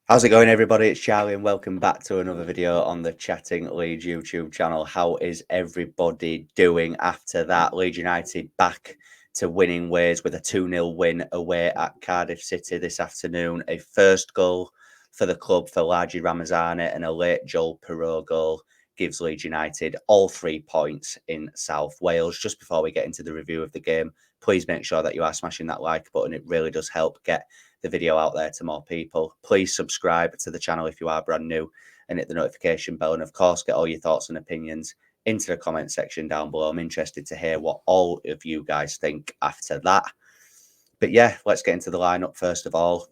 How's it going, everybody? It's Charlie, and welcome back to another video on the Chatting Leeds YouTube channel. How is everybody doing after that? Leeds United back to winning ways with a 2-0 win away at Cardiff City this afternoon. A first goal for the club for Largi Ramazani and a late Joel Perot goal gives Leeds United all 3 points in South Wales. Just before we get into the review of the game, please make sure that you are smashing that like button. It really does help get the video out there to more people. Please subscribe to the channel if you are brand new and hit the notification bell. And of course, get all your thoughts and opinions into the comment section down below. I'm interested to hear what all of you guys think after that. But yeah, let's get into the lineup first of all.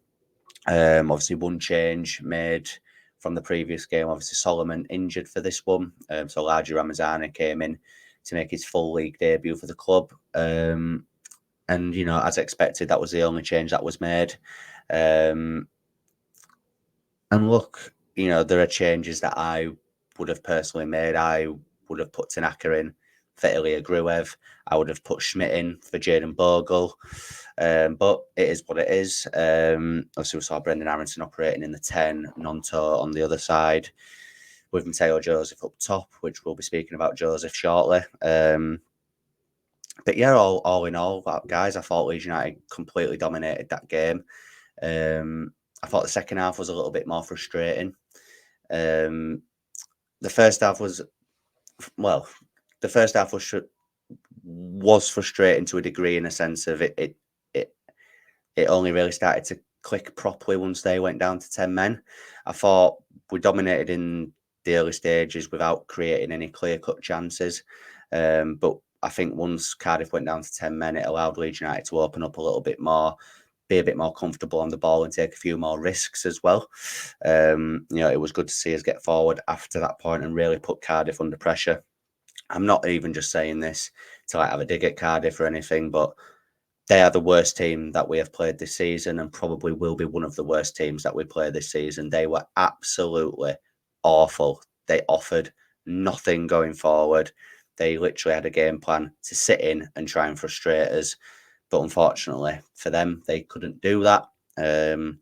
Obviously, one change made from the previous game. Obviously, Solomon injured for this one. So Largi Ramazani came in to make his full league debut for the club. And, you know, as expected, that was the only change that was made. And look, you know, there are changes that I would have personally made. I would have put Tanaka in for Ilya Gruev. I would have put Schmidt in for Jaden Bogle. But it is what it is. Obviously, we saw Brendan Aronson operating in the 10, Nonto on the other side, with Mateo Joseph up top, which we'll be speaking about Joseph shortly. But yeah, all in all, guys, I thought Leeds United completely dominated that game. I thought the second half was a little bit more frustrating. The first half was, well, the first half was frustrating to a degree in a sense of it only really started to click properly once they went down to 10 men. I thought we dominated in the early stages without creating any clear-cut chances. But I think once Cardiff went down to 10 men, it allowed Leeds United to open up a little bit more, be a bit more comfortable on the ball and take a few more risks as well. You know, it was good to see us get forward after that point and really put Cardiff under pressure. I'm not even just saying this to like have a dig at Cardiff or anything, but they are the worst team that we have played this season and probably will be one of the worst teams that we play this season. They were absolutely awful. They offered nothing going forward. They literally had a game plan to sit in and try and frustrate us. But unfortunately for them, they couldn't do that. Largi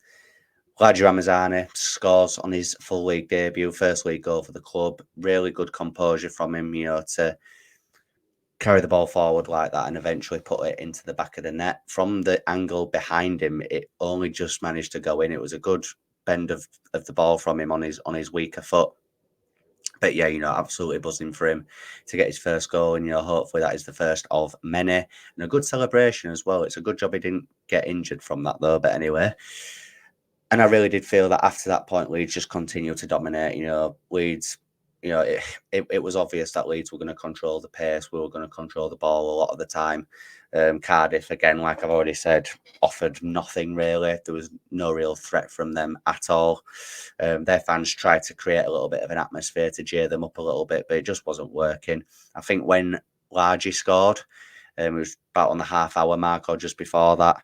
Ramazani scores on his full league debut, first league goal for the club. Really good composure from him, you know, to carry the ball forward like that and eventually put it into the back of the net. From the angle behind him, it only just managed to go in. It was a good bend of the ball from him on his weaker foot. But yeah, you know, absolutely buzzing for him to get his first goal. And, you know, hopefully that is the first of many. And a good celebration as well. It's a good job he didn't get injured from that, though. But anyway. And I really did feel that after that point, Leeds just continued to dominate. You know, Leeds, you know, it was obvious that Leeds were going to control the pace. We were going to control the ball a lot of the time. Cardiff, again, like I've already said, offered nothing really. There was no real threat from them at all. Their fans tried to create a little bit of an atmosphere to cheer them up a little bit, but it just wasn't working. I think when Largi scored, it was about on the half-hour mark or just before that,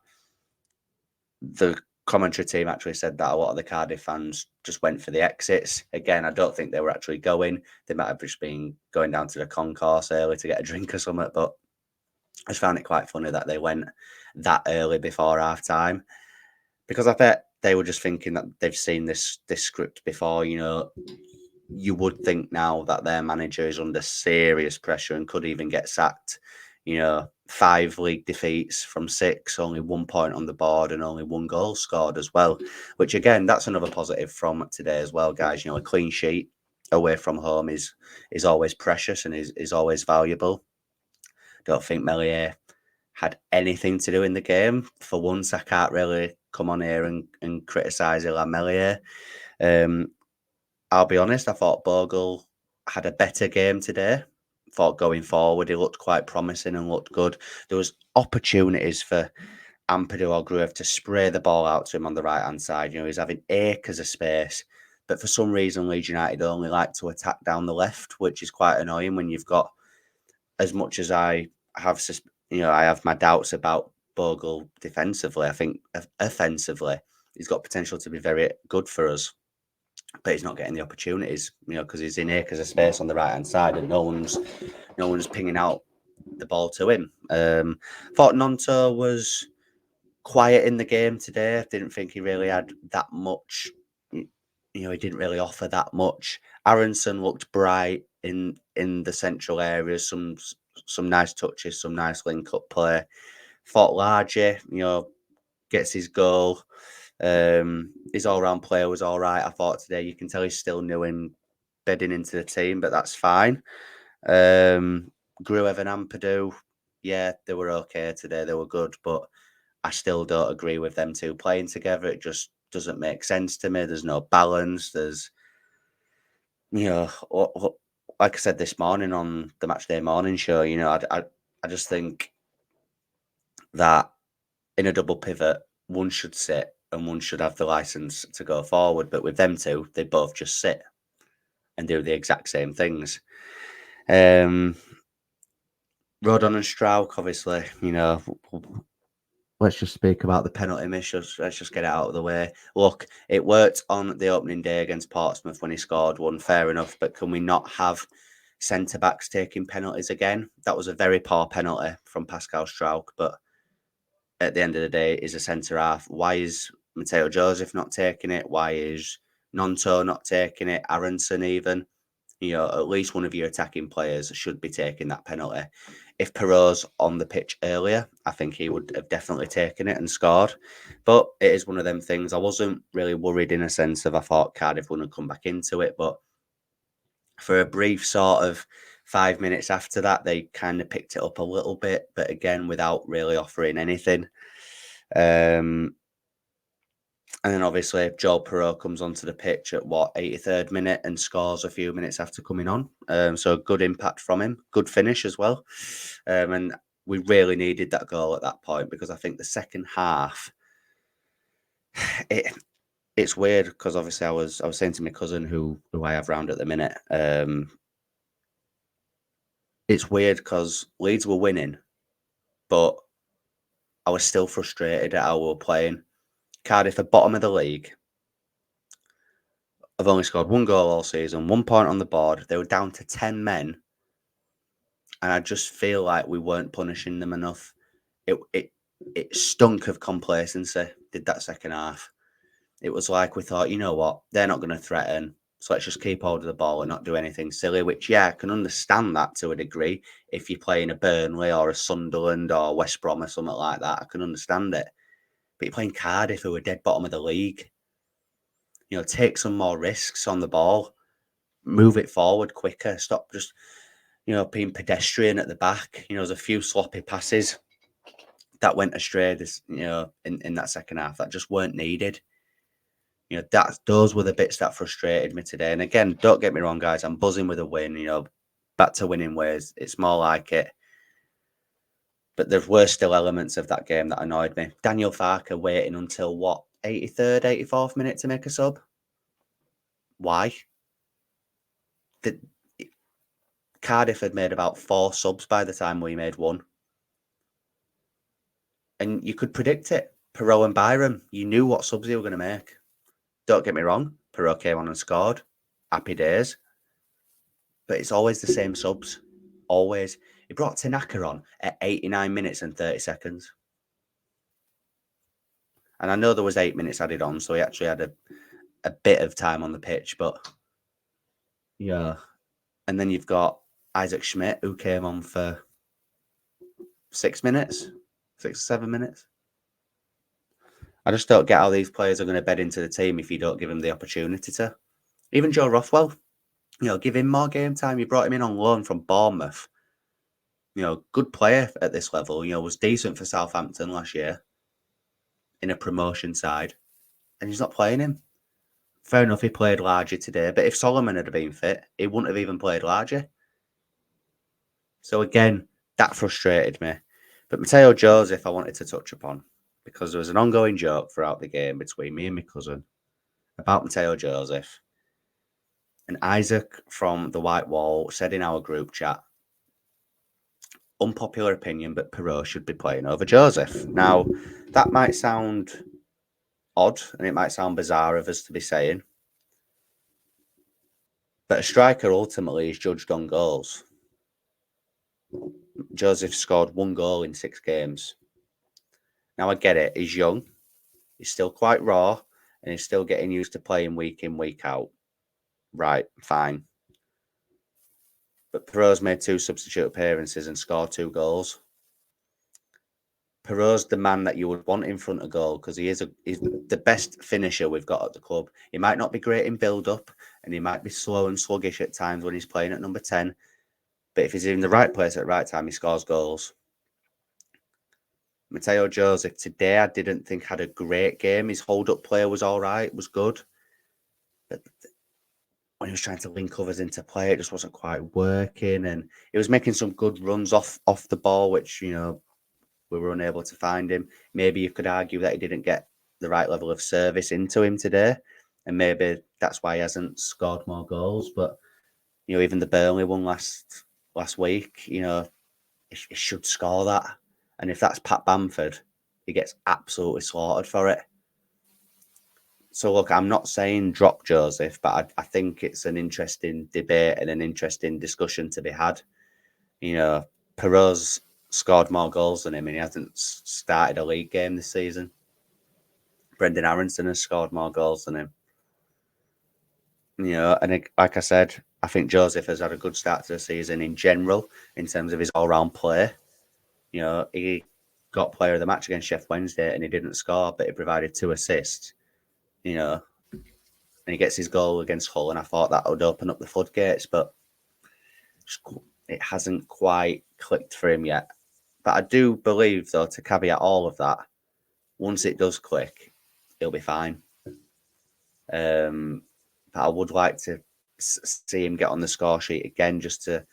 the commentary team actually said that a lot of the Cardiff fans just went for the exits. Again, I don't think they were actually going. They might have just been going down to the concourse early to get a drink or something, but I just found it quite funny that they went that early before half time, because I bet they were just thinking that they've seen this script before. You know, you would think now that their manager is under serious pressure and could even get sacked. You know, 5 league defeats from 6, only 1 point on the board and only 1 goal scored as well, which again, that's another positive from today as well, guys. You know, a clean sheet away from home is always precious and is always valuable. Don't think Melier had anything to do in the game. For once, I can't really come on here and criticise Ilan Melier. I'll be honest, I thought Bogle had a better game today. Thought going forward, he looked quite promising and looked good. There was opportunities for Ampadu or Gruev to spray the ball out to him on the right-hand side. You know, he's having acres of space. But for some reason, Leeds United only like to attack down the left, which is quite annoying when you've got, as much as I have, you know, I have my doubts about Bogle defensively. I think offensively, he's got potential to be very good for us. But he's not getting the opportunities, you know, because he's in acres of space on the right hand side, and no one's pinging out the ball to him. Thought Nonto was quiet in the game today. Didn't think he really had that much. he didn't really offer that much. Aronson looked bright in the central areas, some nice touches, some nice link-up play. Thought Largy, gets his goal. His all-round play was all right, I thought, today. You can tell he's still new in bedding into the team, but that's fine. Gruev and Ampadu, yeah, they were okay today. They were good, but I still don't agree with them two playing together. It just doesn't make sense to me. There's no balance. There's, like I said this morning on the Matchday Morning Show, I just think that in a double pivot, one should sit and one should have the license to go forward. But with them two, they both just sit and do the exact same things. Rodon and Strauch, obviously, let's just speak about the penalty miss. Let's just get it out of the way. Look, it worked on the opening day against Portsmouth when he scored one, fair enough, but can we not have centre-backs taking penalties again? That was a very poor penalty from Pascal Strauch, but at the end of the day, is a centre-half. Why is Mateo Joseph not taking it? Why is Nonto not taking it? Aronson even? At least one of your attacking players should be taking that penalty. If Perot's on the pitch earlier, I think he would have definitely taken it and scored. But it is one of them things. I wasn't really worried in a sense of I thought Cardiff wouldn't come back into it. But for a brief sort of 5 minutes after that, they kind of picked it up a little bit. But again, without really offering anything. And then obviously Joel Perot comes onto the pitch at 83rd minute and scores a few minutes after coming on. So good impact from him, good finish as well. And we really needed that goal at that point because I think the second half, it's weird because obviously I was saying to my cousin who I have round at the minute, it's weird because Leeds were winning, but I was still frustrated at how we were playing. Cardiff are bottom of the league. I've only scored one goal all season, 1 point on the board. They were down to 10 men. And I just feel like we weren't punishing them enough. It stunk of complacency, did that second half. It was like we thought, you know what, they're not going to threaten. So let's just keep hold of the ball and not do anything silly, which, yeah, I can understand that to a degree. If you're playing a Burnley or a Sunderland or West Brom or something like that, I can understand it. But you're playing Cardiff, who are dead bottom of the league. Take some more risks on the ball. Move it forward quicker. Stop just, being pedestrian at the back. There's a few sloppy passes that went astray in that second half that just weren't needed. Those were the bits that frustrated me today. And again, don't get me wrong, guys, I'm buzzing with a win, back to winning ways. It's more like it. But there were still elements of that game that annoyed me. Daniel Farke waiting until 83rd, 84th minute to make a sub? Why? Cardiff had made about 4 subs by the time we made 1. And you could predict it. Perot and Byram, you knew what subs they were going to make. Don't get me wrong, Perot came on and scored. Happy days. But it's always the same subs. Always. He brought Tanaka on at 89 minutes and 30 seconds. And I know there was 8 minutes added on, so he actually had a bit of time on the pitch. But, yeah. And then you've got Isaac Schmidt, who came on for 6 minutes, 6 or 7 minutes. I just don't get how these players are going to bed into the team if you don't give them the opportunity to. Even Joe Rothwell, give him more game time. You brought him in on loan from Bournemouth. Good player at this level. Was decent for Southampton last year in a promotion side. And he's not playing him. Fair enough, he played larger today. But if Solomon had been fit, he wouldn't have even played larger. So again, that frustrated me. But Mateo Joseph, I wanted to touch upon. Because there was an ongoing joke throughout the game between me and my cousin about Mateo Joseph. And Isaac from the White Wall said in our group chat, unpopular opinion, but Perot should be playing over Joseph. Now, that might sound odd and it might sound bizarre of us to be saying, but a striker ultimately is judged on goals. Joseph scored 1 goal in 6 games. Now, I get it. He's young. He's still quite raw. and he's still getting used to playing week in, week out. Right, fine. But Perot's made 2 substitute appearances and scored 2 goals. Perot's the man that you would want in front of goal because he's the best finisher we've got at the club. He might not be great in build-up and he might be slow and sluggish at times when he's playing at number 10. But if he's in the right place at the right time, he scores goals. Mateo Joseph, today I didn't think had a great game. His hold-up play was all right, was good. But when he was trying to link others into play, it just wasn't quite working. And he was making some good runs off the ball, which, you know, we were unable to find him. Maybe you could argue that he didn't get the right level of service into him today. And maybe that's why he hasn't scored more goals. But, you know, even the Burnley one last week, you know, he should score that. And if that's Pat Bamford, he gets absolutely slaughtered for it. So, look, I'm not saying drop Joseph, but I think it's an interesting debate and an interesting discussion to be had. You know, Perot's scored more goals than him and he hasn't started a league game this season. Brendan Aronson has scored more goals than him. You know, and like I said, I think Joseph has had a good start to the season in general in terms of his all-round play. You know, he got player of the match against Sheffield Wednesday and he didn't score, but he provided 2 assists. You know, and he gets his goal against Hull, and I thought that would open up the floodgates, but it hasn't quite clicked for him yet. But I do believe, though, to caveat all of that, once it does click, he'll be fine. But I would like to see him get on the score sheet again, just to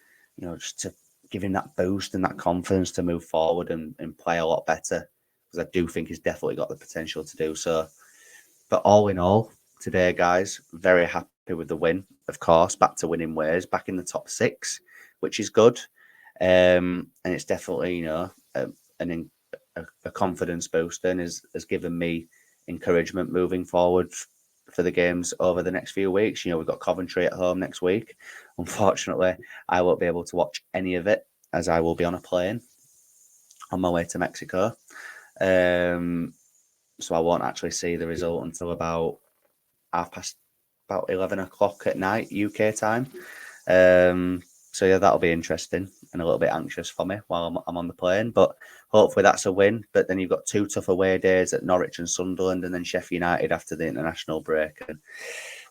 give him that boost and that confidence to move forward and play a lot better, because I do think he's definitely got the potential to do so. But all in all, today, guys, very happy with the win, of course, back to winning ways, back in the top 6, which is good. And it's definitely, you know, a confidence booster and has given me encouragement moving forward for the games over the next few weeks. You know, we've got Coventry at home next week. Unfortunately, I won't be able to watch any of it as I will be on a plane on my way to Mexico. So I won't actually see the result until about 11 o'clock at night, UK time. So yeah, that'll be interesting and a little bit anxious for me while I'm on the plane. But hopefully that's a win. But then you've got 2 tough away days at Norwich and Sunderland, and then Sheffield United after the international break. And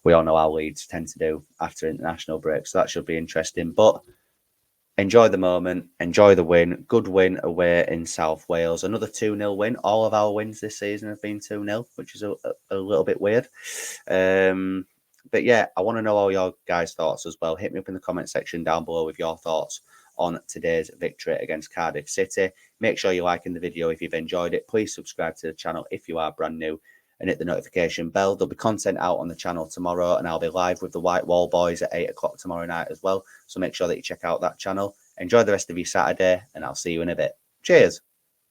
we all know how Leeds tend to do after international break. So that should be interesting. But enjoy the moment, enjoy the win. Good win away in South Wales. Another 2-0 win. All of our wins this season have been 2-0, which is a little bit weird. But yeah, I want to know all your guys' thoughts as well. Hit me up in the comment section down below with your thoughts on today's victory against Cardiff City. Make sure you're liking the video if you've enjoyed it. Please subscribe to the channel if you are brand new and hit the notification bell. There'll be content out on the channel tomorrow, and I'll be live with the White Wall Boys at 8 o'clock tomorrow night as well. So make sure that you check out that channel. Enjoy the rest of your Saturday, and I'll see you in a bit. Cheers.